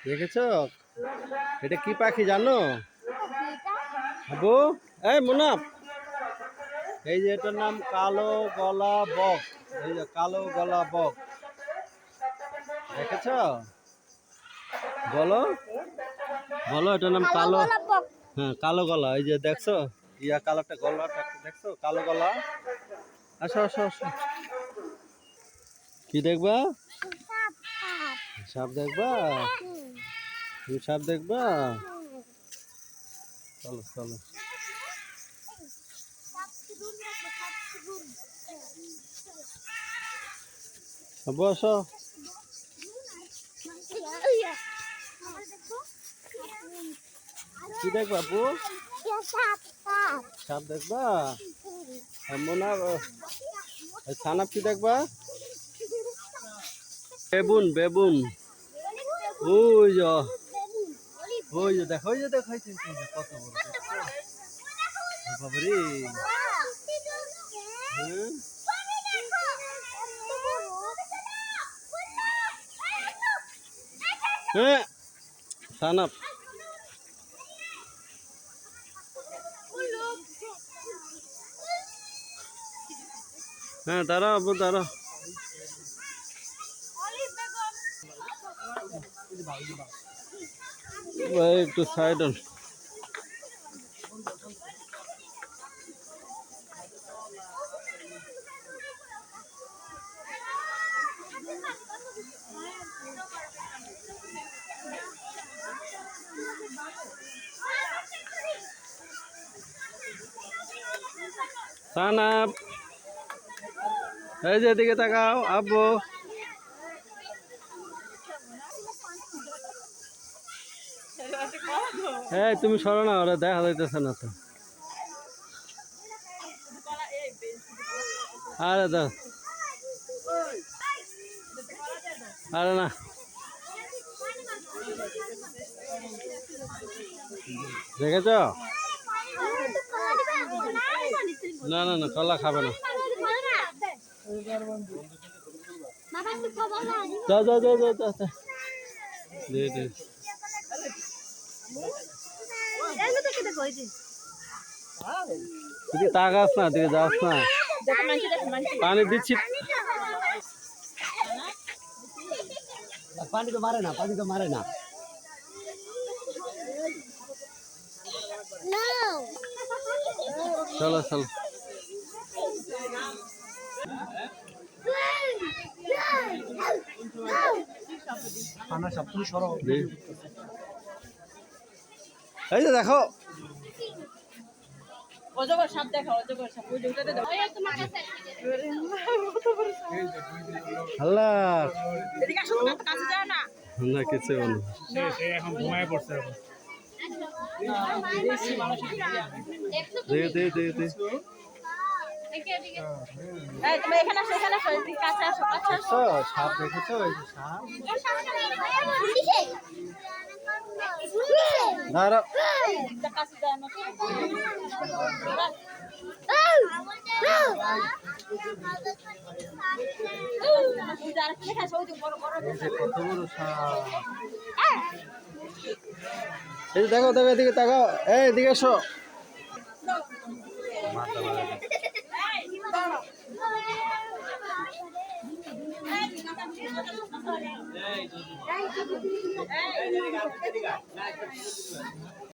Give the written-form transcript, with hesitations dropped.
দেখেছো? এটা কি পাখি জানো? আবু, এই মুনাফ, এই যে এটার নাম কালো গলা বক। এই যে কালো গলা বক, দেখেছো? বলো বলো, এটার নাম কালো। হ্যাঁ, কালো গলা। এই যে দেখছো, ইয়া কালোটা গলাটা দেখছো, কালো গলা। আসো আসো আসো, কি দেখবা? সাপ দেখবা? তুমি সাপ দেখবা? চলো চলো। আবু আসো। কি দেখবা আপু? সাপ দেখবা? মোনা, সানাপ কি দেখবা? Baboon baboon. ওই যে, ওই যে দেখো, ওই যে দেখো, কত বড় বাবারে। হ্যাঁ, সানাপ। হ্যাঁ, দাঁড়াও আবু, দাঁড়াও। ভাই একটু সাইড হন। সানাপ, এই যে এদিকে তাকাও আব্বু। এই তুমি সরো না, ওরা দেখা যাইতেছে না তো। আরে দাও, আরে না, দেখেছ? না না না, কলা খাবে না। যাও যাও যাও যাও যাও, দে দে। তুই তাকাস না, তুই যাস না, পানি দিচ্ছি। পানি তো মারে না, পানি তো মারে না। চলো চলো। এই যে দেখো, অজগর সাপ দেখা, অজগর সাপ ওই ওটাতে দাও। আল্লাহ, এদিকে আসো, কাছে যাও না। না কিছু না, সে এখন ঘুমায় পড়ছে এখন। দে দে দে দে। এই তুমি এখানে আসো, এখানে আসো, এদিকে কাছে আসো, কাছে আসো। সাপ দেখেছো? এই যে সাপ। দাঁড়াও। কাছে যাও না। কত বড় সাপ! এই যে দেখো দেখো, এদিকে তাকাও, এই এদিকে এসো।